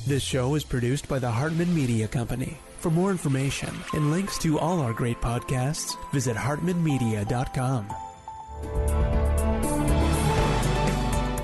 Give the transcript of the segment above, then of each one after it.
This show is produced by the Hartman Media Company. For more information and links to all our great podcasts, visit hartmanmedia.com.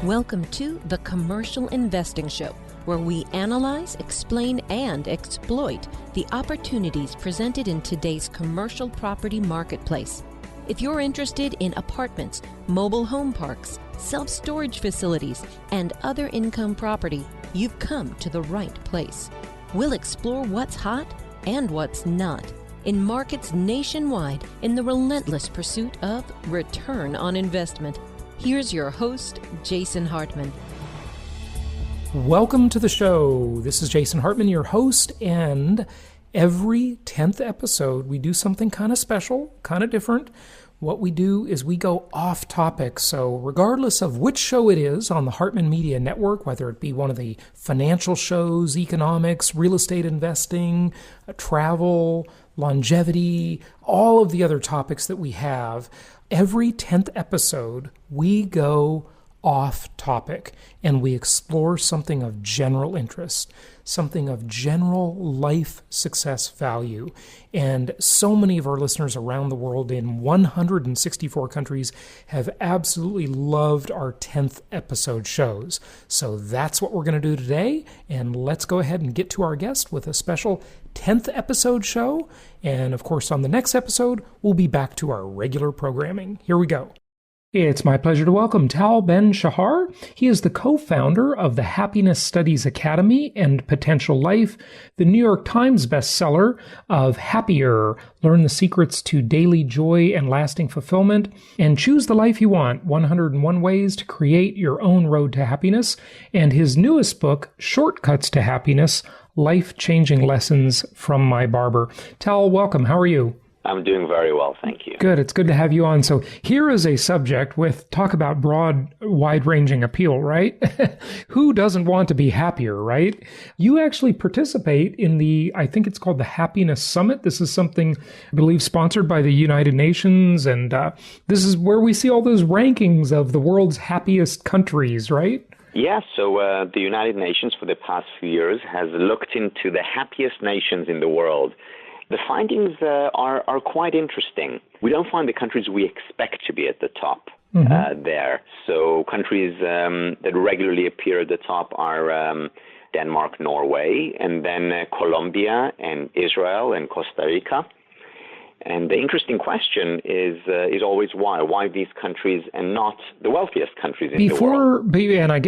Welcome to The Commercial Investing Show, where we analyze, explain, and exploit the opportunities presented in today's commercial property marketplace. If you're interested in apartments, mobile home parks, self-storage facilities, and other income property, you've come to the right place. We'll explore what's hot and what's not in markets nationwide in the relentless pursuit of return on investment. Here's your host, Jason Hartman. Welcome to the show. This is Jason Hartman, your host, and every 10th episode we do something kind of special, kind of different. What we do is we go off topic. So regardless of which show it is on the Hartman Media Network, whether it be one of the financial shows, economics, real estate investing, travel, longevity, all of the other topics that we have, every 10th episode we go off topic and we explore something of general interest, something of general life success value. And so many of our listeners around the world in 164 countries have absolutely loved our 10th episode shows. So that's what we're going to do today. And let's go ahead and get to our guest with a special 10th episode show. And of course, on the next episode, we'll be back to our regular programming. Here we go. It's my pleasure to welcome Tal Ben-Shahar. He is the co-founder of the Happiness Studies Academy and Potential Life, the New York Times bestseller of Happier, Learn the Secrets to Daily Joy and Lasting Fulfillment, and Choose the Life You Want, 101 Ways to Create Your Own Road to Happiness, and his newest book, Shortcuts to Happiness, Life-Changing Lessons from My Barber. Tal, welcome. How are you? I'm doing very well, thank you. Good. It's good to have you on. So here is a subject with talk about broad, wide-ranging appeal, right? Who doesn't want to be happier, right? You actually participate in I think it's called the Happiness Summit. This is something, I believe, sponsored by the United Nations. And this is where we see all those rankings of the world's happiest countries, right? Yeah, so the United Nations for the past few years has looked into the happiest nations in the world. The findings are quite interesting. We don't find the countries we expect to be at the top there. So countries that regularly appear at the top are Denmark, Norway, and then Colombia and Israel and Costa Rica. And the interesting question is always why? Why these countries and not the wealthiest countries in the world? And I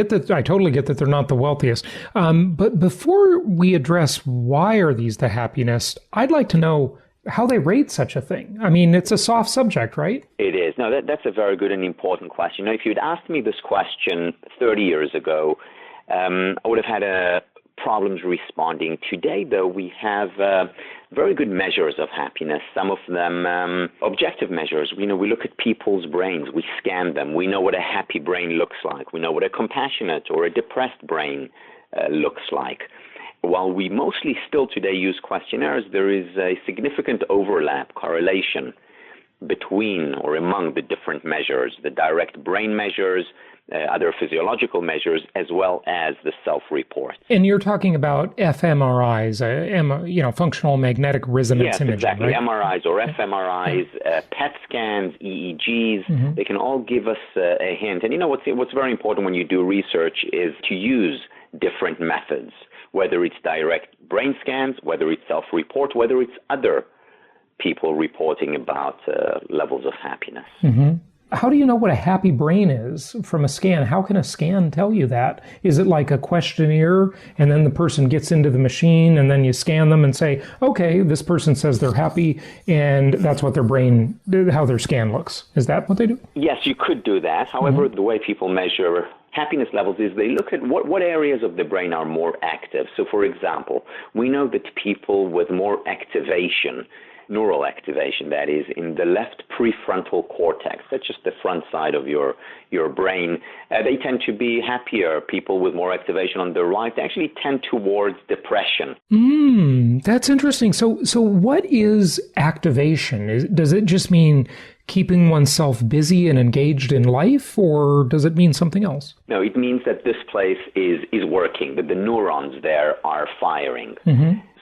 totally get that they're not the wealthiest. But before we address why are these the happiest, I'd like to know how they rate such a thing. I mean, it's a soft subject, right? It is. No, that's a very good and important question. If you'd asked me this question 30 years ago, I would have had problems responding. Today, though, we have very good measures of happiness, some of them objective measures. We look at people's brains, we scan them, we know what a happy brain looks like, we know what a compassionate or a depressed brain looks like. While we mostly still today use questionnaires, there is a significant overlap, correlation between or among the different measures, the direct brain measures, other physiological measures, as well as the self-reports. And you're talking about fMRIs, functional magnetic resonance imaging, exactly. Right? MRIs or fMRIs, PET scans, EEGs, they can all give us a hint. And what's very important when you do research is to use different methods, whether it's direct brain scans, whether it's self-report, whether it's other people reporting about levels of happiness. Mm-hmm. How do you know what a happy brain is from a scan? How can a scan tell you that? Is it like a questionnaire and then the person gets into the machine and then you scan them and say, okay, this person says they're happy and that's what how their scan looks. Is that what they do? Yes, you could do that. However, the way people measure happiness levels is they look at what areas of the brain are more active. So, for example, we know that people with more activation, neural activation, that is, in the left prefrontal cortex, that's just the front side of your brain, they tend to be happier. People with more activation on the right actually tend towards depression. That's interesting. So what is activation? Does it just mean keeping oneself busy and engaged in life, or does it mean something else? No, it means that this place is working, that the neurons there are firing.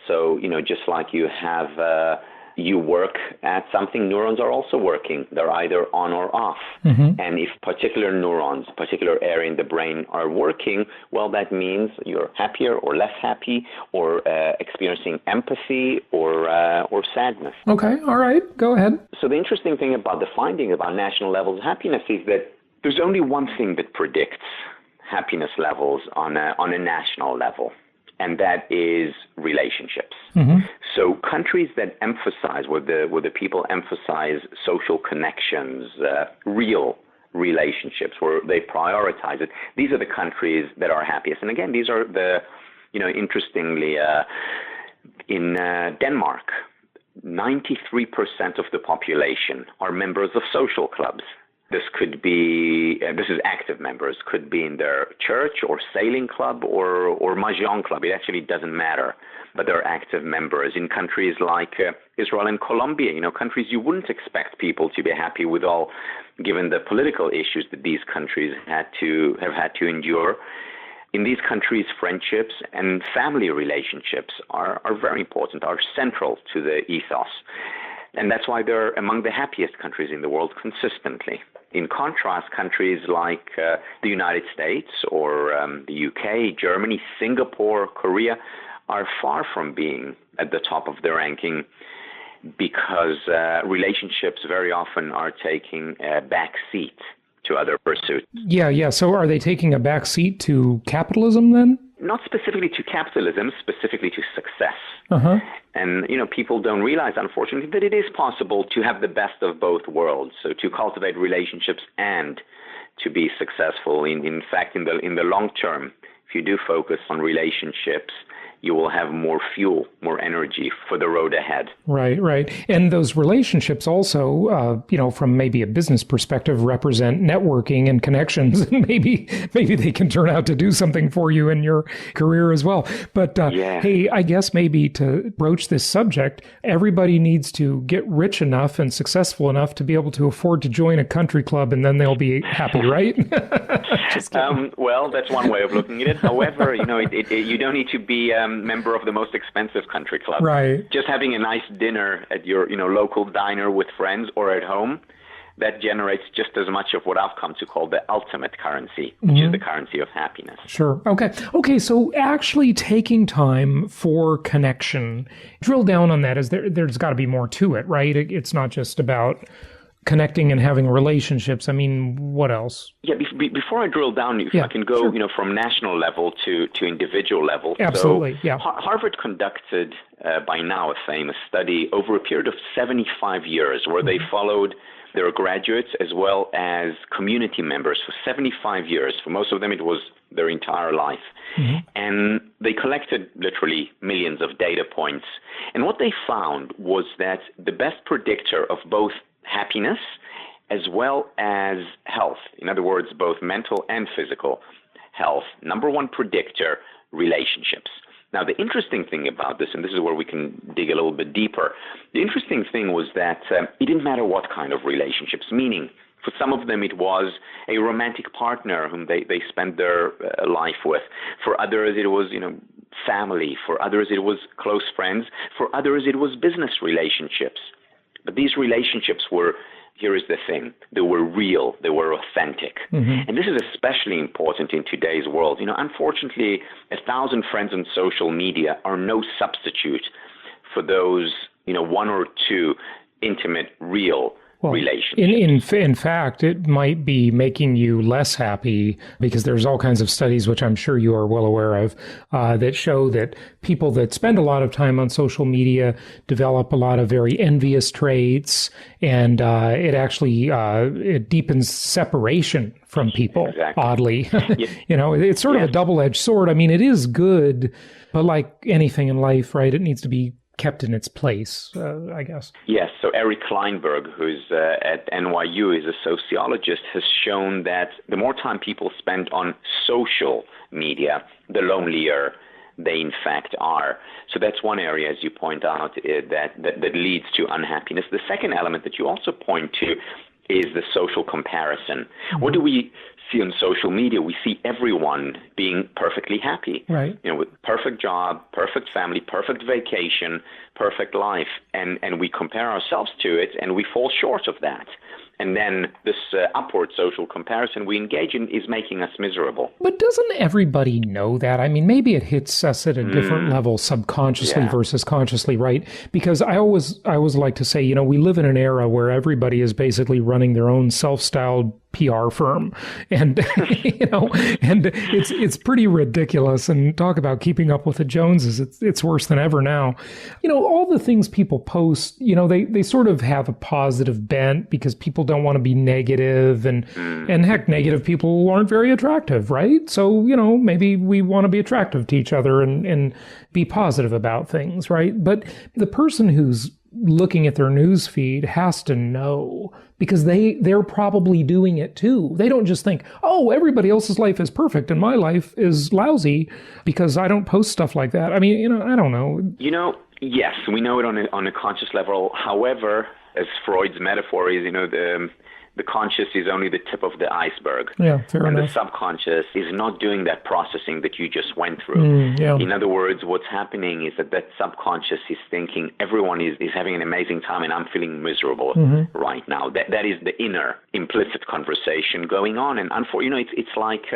So, just like you have, you work at something, neurons are also working. They're either on or off. And if particular neurons, particular area in the brain are working, well, that means you're happier or less happy, or experiencing empathy or sadness. Okay, all right, go ahead. So the interesting thing about the finding about national levels of happiness is that there's only one thing that predicts happiness levels on a national level, and that is relationships. So countries that emphasize, where the people emphasize social connections, real relationships, where they prioritize it, these are the countries that are happiest. And again, these are interestingly, in Denmark, 93% of the population are members of social clubs. This is active members, could be in their church or sailing club or mahjong club. It actually doesn't matter, but they're active members. In countries like Israel and Colombia, countries you wouldn't expect people to be happy with, all given the political issues that these countries have had to endure. In these countries, friendships and family relationships are very important, are central to the ethos. And that's why they're among the happiest countries in the world consistently. In contrast, countries like the United States or the UK, Germany, Singapore, Korea are far from being at the top of the ranking, because relationships very often are taking a back seat to other pursuits. Yeah. So are they taking a back seat to capitalism then? Not specifically to capitalism, specifically to success. And, people don't realize, unfortunately, that it is possible to have the best of both worlds. So to cultivate relationships and to be successful. In fact, in the long term, if you do focus on relationships, you will have more fuel, more energy for the road ahead. Right. And those relationships also, from maybe a business perspective, represent networking and connections. And maybe they can turn out to do something for you in your career as well. But hey, I guess maybe to broach this subject, everybody needs to get rich enough and successful enough to be able to afford to join a country club, and then they'll be happy, right? Well, that's one way of looking at it. However, you don't need to be member of the most expensive country club. Right. Just having a nice dinner at your local diner with friends or at home, that generates just as much of what I've come to call the ultimate currency, which is the currency of happiness. Sure. Okay. So actually taking time for connection, drill down on that. There's got to be more to it, right? It's not just about connecting and having relationships. I mean, what else? Yeah, before I drill down, if I can go, from national level to individual level. Absolutely, so, Harvard conducted, by now a famous study, over a period of 75 years, where they followed their graduates as well as community members for 75 years. For most of them, it was their entire life. And they collected literally millions of data points. And what they found was that the best predictor of both happiness as well as health, in other words, both mental and physical health, number one predictor, relationships. Now, the interesting thing about this, and this is where we can dig a little bit deeper, the interesting thing was that it didn't matter what kind of relationships, meaning for some of them it was a romantic partner whom they spent their life with. For others it was, family. For others it was close friends. For others it was business relationships. But these relationships were, here is the thing, they were real, they were authentic. And this is especially important in today's world. Unfortunately, 1,000 friends on social media are no substitute for those, one or two intimate, real relationships. In fact, it might be making you less happy, because there's all kinds of studies, which I'm sure you are well aware of, that show that people that spend a lot of time on social media develop a lot of very envious traits, and it actually it deepens separation from people, oddly. It's sort of a double-edged sword. I mean, it is good, but like anything in life, right, it needs to be kept in its place, I guess. Yes. So Eric Kleinberg, who's at NYU, is a sociologist, has shown that the more time people spend on social media, the lonelier they in fact are. So that's one area, as you point out, that leads to unhappiness. The second element that you also point to is the social comparison. What do we see on social media? We see everyone being perfectly happy, right? With perfect job, perfect family, perfect vacation, perfect life, and we compare ourselves to it, and we fall short of that. And then this upward social comparison we engage in is making us miserable. But doesn't everybody know that? I mean, maybe it hits us at a different level subconsciously versus consciously, right? Because I always like to say, we live in an era where everybody is basically running their own self-styled PR firm. And, and it's pretty ridiculous. And talk about keeping up with the Joneses. It's worse than ever now. All the things people post, they sort of have a positive bent because people don't want to be negative, and heck, negative people aren't very attractive, right? So, maybe we want to be attractive to each other and be positive about things, right? But the person who's looking at their news feed has to know, because they're probably doing it too. They don't just think, oh, everybody else's life is perfect and my life is lousy because I don't post stuff like that. I mean, I don't know. Yes, we know it on a conscious level. However, as Freud's metaphor is, the conscious is only the tip of the iceberg. Yeah, fair enough. The subconscious is not doing that processing that you just went through. In other words, what's happening is that subconscious is thinking everyone is having an amazing time and I'm feeling miserable right now. That is the inner implicit conversation going on. And it's like...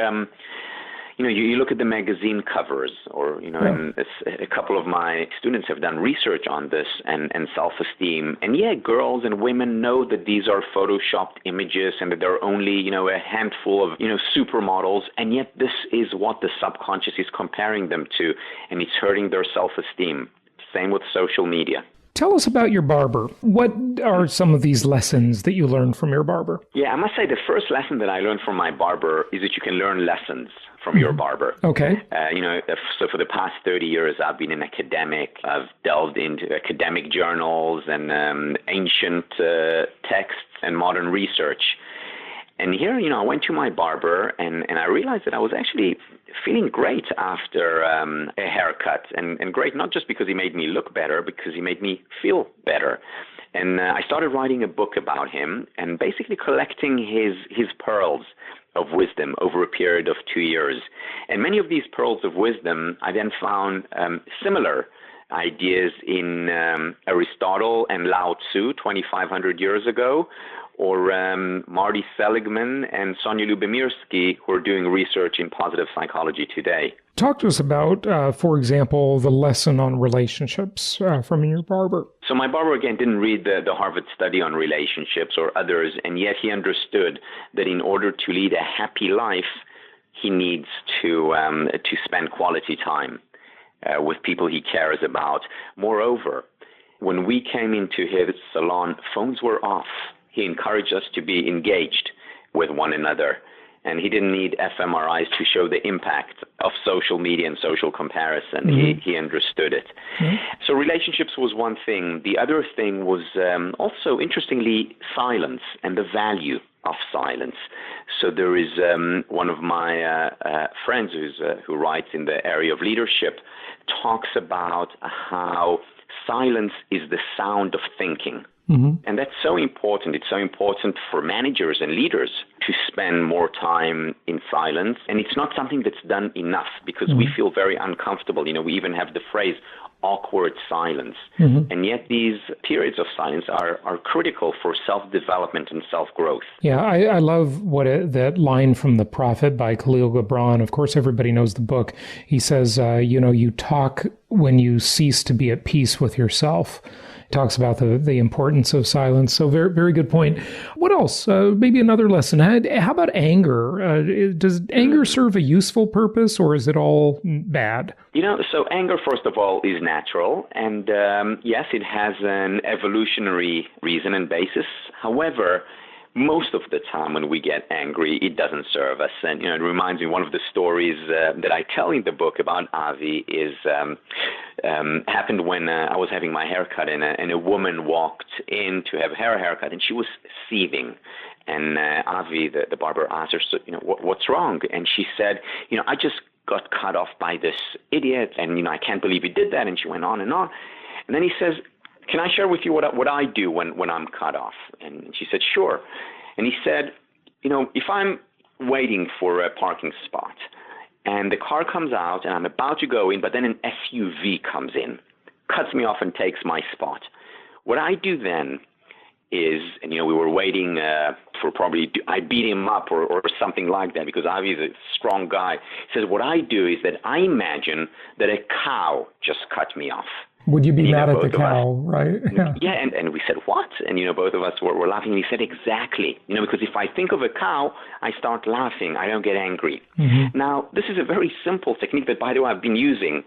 you look at the magazine covers, or, and a couple of my students have done research on this and self-esteem. And girls and women know that these are photoshopped images and that there are only, a handful of, supermodels. And yet this is what the subconscious is comparing them to, and it's hurting their self-esteem. Same with social media. Tell us about your barber. What are some of these lessons that you learned from your barber? Yeah, I must say the first lesson that I learned from my barber is that you can learn lessons from your barber. Okay. So for the past 30 years, I've been an academic. I've delved into academic journals and ancient texts and modern research. And here, I went to my barber and I realized that I was actually feeling great after a haircut. And great not just because he made me look better, because he made me feel better. And I started writing a book about him and basically collecting his pearls of wisdom over a period of 2 years. And many of these pearls of wisdom, I then found similar ideas in Aristotle and Lao Tzu 2,500 years ago, or Marty Seligman and Sonia Lyubomirsky, who are doing research in positive psychology today. Talk to us about, for example, the lesson on relationships from your barber. So my barber, again, didn't read the Harvard study on relationships or others, and yet he understood that in order to lead a happy life, he needs to spend quality time with people he cares about. Moreover, when we came into his salon, phones were off. He encouraged us to be engaged with one another. And he didn't need fMRIs to show the impact of social media and social comparison. He understood it. So relationships was one thing. The other thing was also, interestingly, silence and the value of silence. So there is one of my friends who writes in the area of leadership, talks about how silence is the sound of thinking. And that's so important. It's so important for managers and leaders to spend more time in silence. And it's not something that's done enough because we feel very uncomfortable. We even have the phrase awkward silence. And yet these periods of silence are critical for self-development and self-growth. Yeah, I love that line from The Prophet by Khalil Gibran. Of course, everybody knows the book. He says, you talk when you cease to be at peace with yourself. Talks about the importance of silence. So very, very good point. What else? Maybe another lesson. How about anger? Does anger serve a useful purpose, or is it all bad? So anger, first of all, is natural. And yes, it has an evolutionary reason and basis. However, most of the time when we get angry, it doesn't serve us. And, it reminds me, one of the stories that I tell in the book about Avi happened when I was having my haircut, and a woman walked in to have her haircut, and she was seething. And Avi, the barber, asked her, what's wrong? And she said, I just got cut off by this idiot, and, I can't believe he did that. And she went on. And then he says, can I share with you what I do when I'm cut off? And she said, sure. And he said, if I'm waiting for a parking spot and the car comes out and I'm about to go in, but then an SUV comes in, cuts me off and takes my spot. What I do then is, and we were waiting for probably, I beat him up or something like that because obviously he's a strong guy. He says, what I do is that I imagine that a cow just cut me off. Would you be mad at the cow, right? Yeah, and we said, what? And, both of us were laughing. And he said, exactly. Because if I think of a cow, I start laughing. I don't get angry. Mm-hmm. Now, this is a very simple technique that, by the way, I've been using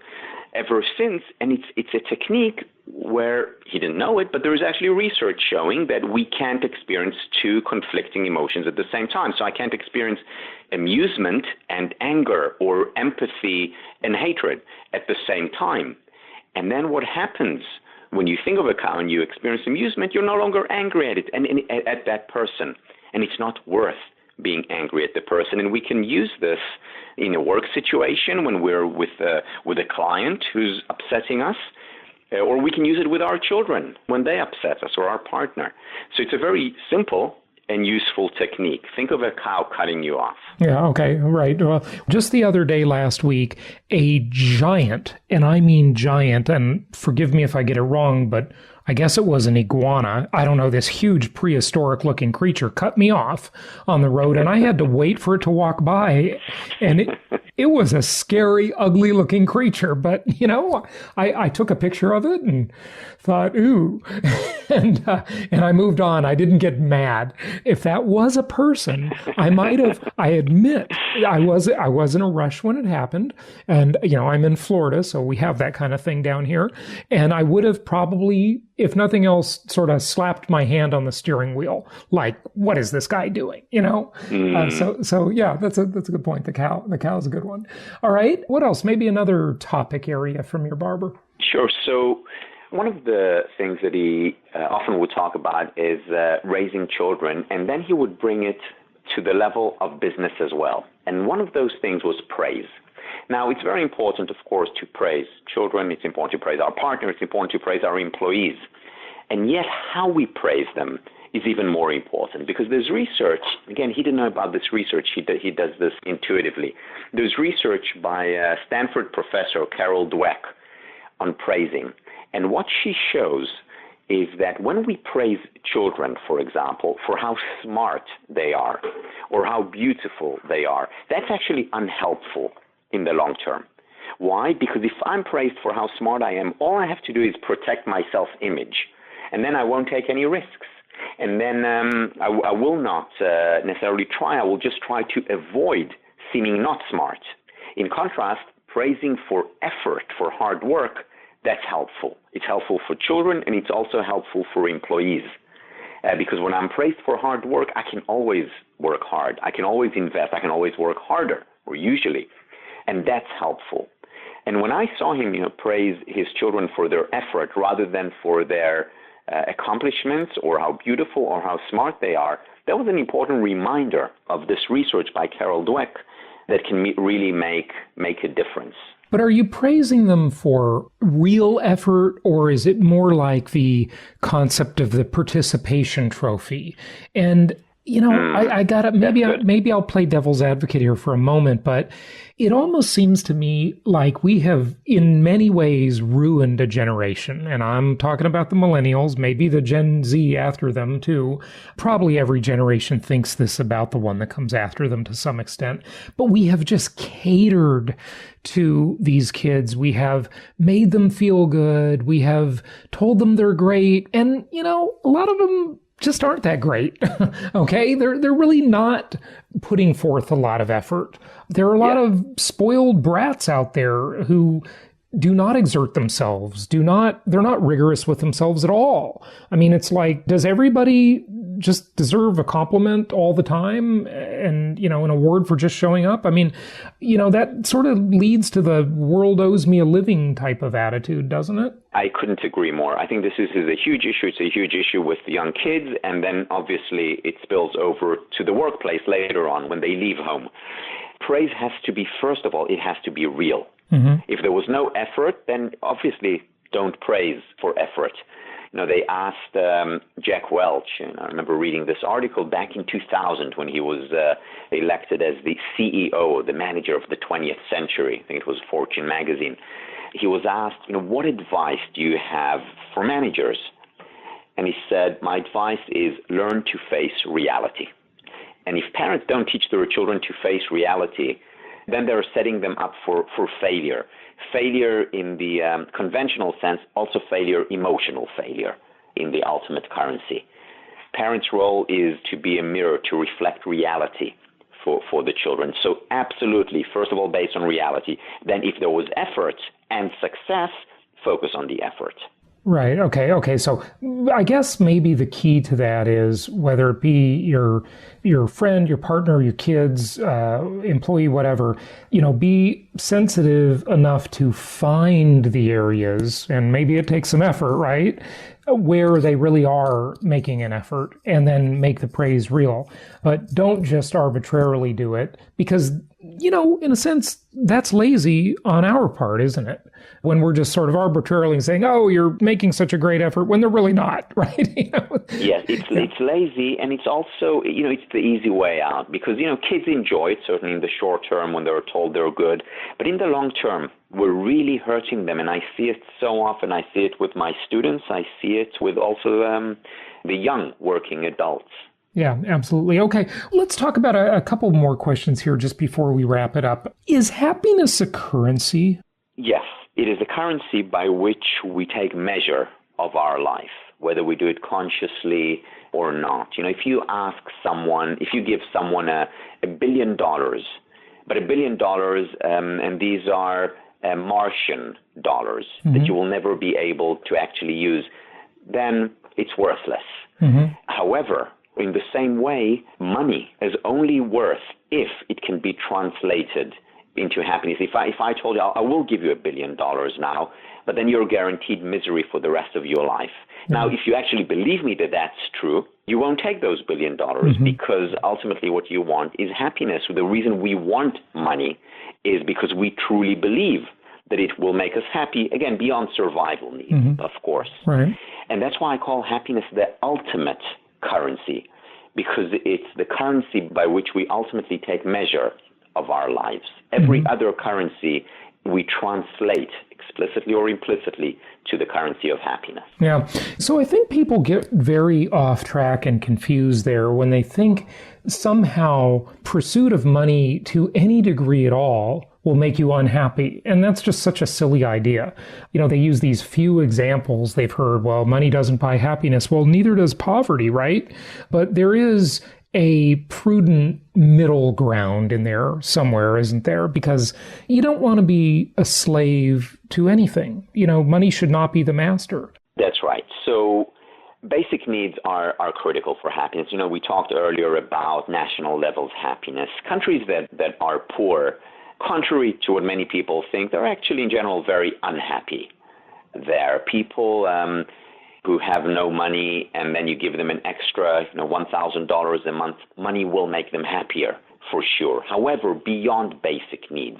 ever since. And it's a technique where he didn't know it, but there is actually research showing that we can't experience two conflicting emotions at the same time. So I can't experience amusement and anger or empathy and hatred at the same time. And then what happens when you think of a cow and you experience amusement, you're no longer angry at it and at that person. And it's not worth being angry at the person. And we can use this in a work situation when we're with a client who's upsetting us, or we can use it with our children when they upset us or our partner. So it's a very simple and useful technique. Think of a cow cutting you off. Yeah, okay, right. Well, just the other day last week, a giant, and I mean giant, and forgive me if I get it wrong, but I guess it was an iguana. I don't know, this huge prehistoric looking creature cut me off on the road, and I had to wait for it to walk by. And it was a scary, ugly looking creature. But, I took a picture of it and thought, ooh, and I moved on. I didn't get mad. If that was a person, I might have, I admit, I was in a rush when it happened. And, I'm in Florida, so we have that kind of thing down here. And I would have probably, if nothing else, sort of slapped my hand on the steering wheel, like, what is this guy doing? So yeah, that's a good point. The cow's a good one. All right. What else? Maybe another topic area from your barber. Sure. So one of the things that he often would talk about is raising children, and then he would bring it to the level of business as well. And one of those things was praise. Now, it's very important, of course, to praise children. It's important to praise our partners. It's important to praise our employees. And yet how we praise them is even more important because there's research. Again, he didn't know about this research. He does this intuitively. There's research by Stanford professor Carol Dweck on praising. And what she shows is that when we praise children, for example, for how smart they are or how beautiful they are, that's actually unhelpful in the long term. Why? Because if I'm praised for how smart I am, all I have to do is protect my self-image, and then I won't take any risks. And then I will not necessarily try. I will just try to avoid seeming not smart. In contrast, praising for effort, for hard work, that's helpful. It's helpful for children, and it's also helpful for employees. Because when I'm praised for hard work, I can always work hard. I can always invest. I can always work harder, or usually. And that's helpful. And when I saw him, praise his children for their effort rather than for their accomplishments or how beautiful or how smart they are, that was an important reminder of this research by Carol Dweck that can really make a difference. But are you praising them for real effort, or is it more like the concept of the participation trophy? And I gotta, maybe I'll play devil's advocate here for a moment, but it almost seems to me like we have in many ways ruined a generation. And I'm talking about the millennials, maybe the Gen Z after them too. Probably every generation thinks this about the one that comes after them to some extent. But we have just catered to these kids. We have made them feel good. We have told them they're great. And, a lot of them just aren't that great. Okay? They're really not putting forth a lot of effort. There are a lot of spoiled brats out there who do not exert themselves, they're not rigorous with themselves at all. I mean, it's like, does everybody just deserve a compliment all the time and, an award for just showing up? I mean, that sort of leads to the world owes me a living type of attitude, doesn't it? I couldn't agree more. I think this is a huge issue. It's a huge issue with the young kids, and then obviously it spills over to the workplace later on when they leave home. praise has to be, first of all, it has to be real. If there was no effort, then obviously don't praise for effort. They asked Jack Welch, and I remember reading this article back in 2000 when he was elected as the CEO, the manager of the 20th century. I think it was Fortune magazine. He was asked, what advice do you have for managers? And he said, my advice is learn to face reality. And if parents don't teach their children to face reality, then they're setting them up for failure. Failure in the conventional sense, also failure, emotional failure in the ultimate currency. Parents' role is to be a mirror, to reflect reality for the children. So absolutely, first of all, based on reality. Then if there was effort and success, focus on the effort. Right. Okay. So I guess maybe the key to that is whether it be your friend, your partner, your kids, employee, whatever, be sensitive enough to find the areas, and maybe it takes some effort, right, where they really are making an effort, and then make the praise real. But don't just arbitrarily do it, because, in a sense, that's lazy on our part, isn't it? When we're just sort of arbitrarily saying, oh, you're making such a great effort, when they're really not, right? Yes, it's lazy, and it's also, it's the easy way out, because, kids enjoy it, certainly in the short term when they're told they're good, but in the long term, we're really hurting them, and I see it so often. I see it with my students. I see it with also the young working adults. Yeah, absolutely. Okay, let's talk about a couple more questions here just before we wrap it up. Is happiness a currency? Yes, it is a currency by which we take measure of our life, whether we do it consciously or not. If you give someone $1 billion, but $1 billion, and these are Martian dollars that you will never be able to actually use, then it's worthless. However, in the same way, money is only worth if it can be translated into happiness. If I told you, I will give you $1 billion now, but then you're guaranteed misery for the rest of your life. Now, if you actually believe me that that's true, you won't take those $1 billion because ultimately what you want is happiness. The reason we want money is because we truly believe that it will make us happy, again, beyond survival needs, of course. Right. And that's why I call happiness the ultimate currency, because it's the currency by which we ultimately take measure of our lives. Every other currency we translate explicitly or implicitly to the currency of happiness. Yeah. So I think people get very off track and confused there when they think somehow pursuit of money to any degree at all will make you unhappy. And that's just such a silly idea. They use these few examples they've heard. Well, money doesn't buy happiness. Well, neither does poverty, right? But there is a prudent middle ground in there somewhere, isn't there? Because you don't want to be a slave to anything. Money should not be the master. That's right. So basic needs are critical for happiness. We talked earlier about national levels happiness. Countries that are poor, contrary to what many people think, they're actually in general very unhappy there. People who have no money and then you give them an extra $1,000 a month, money will make them happier for sure. However, beyond basic needs,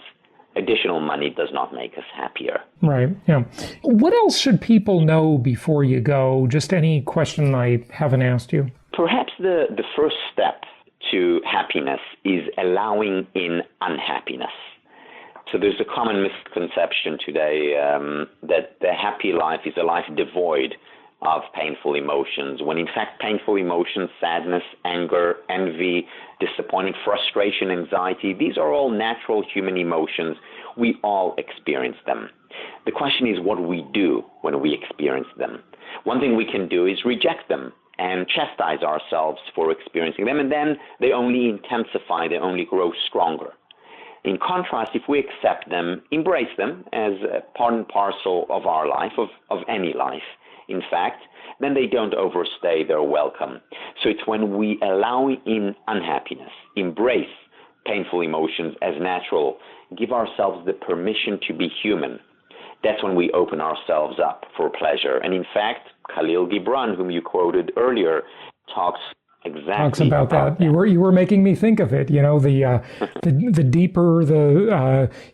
additional money does not make us happier. Right, yeah. What else should people know before you go? Just any question I haven't asked you? Perhaps the first step to happiness is allowing in unhappiness. So there's a common misconception today that the happy life is a life devoid of painful emotions, when in fact painful emotions, sadness, anger, envy, disappointment, frustration, anxiety, these are all natural human emotions. We all experience them. The question is what we do when we experience them. One thing we can do is reject them and chastise ourselves for experiencing them, and then they only intensify, they only grow stronger. In contrast, if we accept them, embrace them as a part and parcel of our life, of any life, in fact, then they don't overstay their welcome. So it's when we allow in unhappiness, embrace painful emotions as natural, give ourselves the permission to be human, that's when we open ourselves up for pleasure. And in fact, Khalil Gibran, whom you quoted earlier, talks Exactly. Talks about that. You were making me think of it. The deeper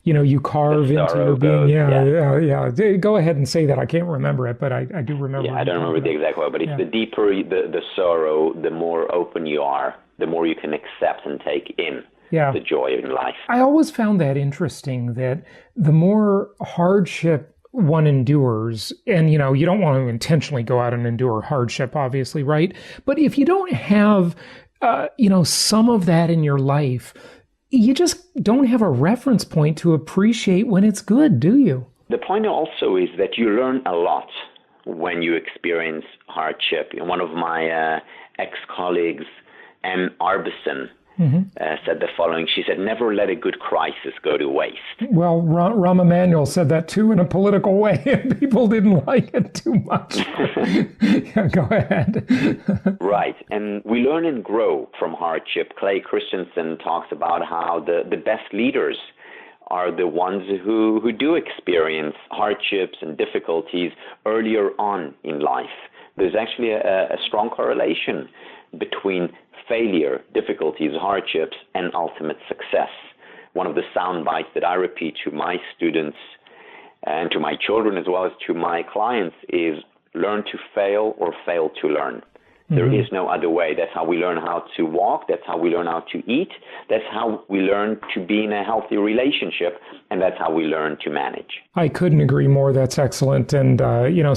you carve into your being. Yeah. Go ahead and say that. I can't remember it, but I do remember. Yeah, I don't remember the exact word, but it's the deeper the sorrow, the more open you are, the more you can accept and take in the joy in life. I always found that interesting, that the more hardship one endures, and you don't want to intentionally go out and endure hardship, obviously, right? But if you don't have some of that in your life, you just don't have a reference point to appreciate when it's good, do you? The point also is that you learn a lot when you experience hardship. One of my ex-colleagues, Ann Arbison, said the following. She said, "Never let a good crisis go to waste." Well, Rahm Emanuel said that too in a political way, and people didn't like it too much. Go ahead. Right, and we learn and grow from hardship. Clay Christensen talks about how the best leaders are the ones who do experience hardships and difficulties earlier on in life. There's actually a strong correlation between failure, difficulties, hardships, and ultimate success. One of the sound bites that I repeat to my students and to my children as well as to my clients is learn to fail or fail to learn. There is no other way. That's how we learn how to walk. That's how we learn how to eat. That's how we learn to be in a healthy relationship. And that's how we learn to manage. I couldn't agree more. That's excellent. And,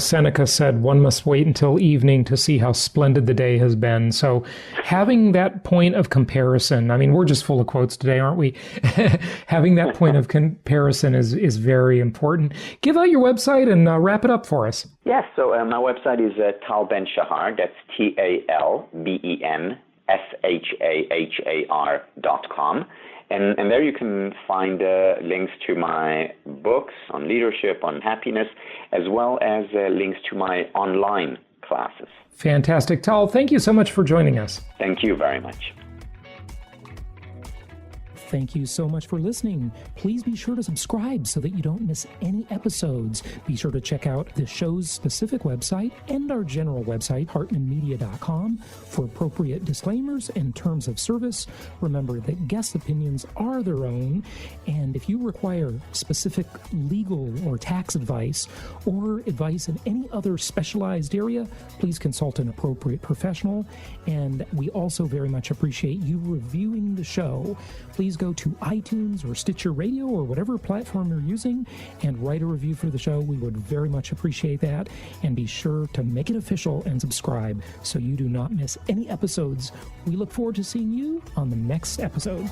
Seneca said one must wait until evening to see how splendid the day has been. So having that point of comparison, I mean, we're just full of quotes today, aren't we? Having that point of comparison is very important. Give out your website and wrap it up for us. Yes, so my website is Tal Ben-Shahar. That's TalBenshahar.com. And there you can find links to my books on leadership, on happiness, as well as links to my online classes. Fantastic. Tal, thank you so much for joining us. Thank you very much. Thank you so much for listening. Please be sure to subscribe so that you don't miss any episodes. Be sure to check out the show's specific website and our general website, hartmanmedia.com, for appropriate disclaimers and terms of service. Remember that guest opinions are their own, and if you require specific legal or tax advice or advice in any other specialized area, please consult an appropriate professional. And we also very much appreciate you reviewing the show. Please go to iTunes or Stitcher Radio or whatever platform you're using and write a review for the show. We would very much appreciate that. And be sure to make it official and subscribe so you do not miss any episodes. We look forward to seeing you on the next episode.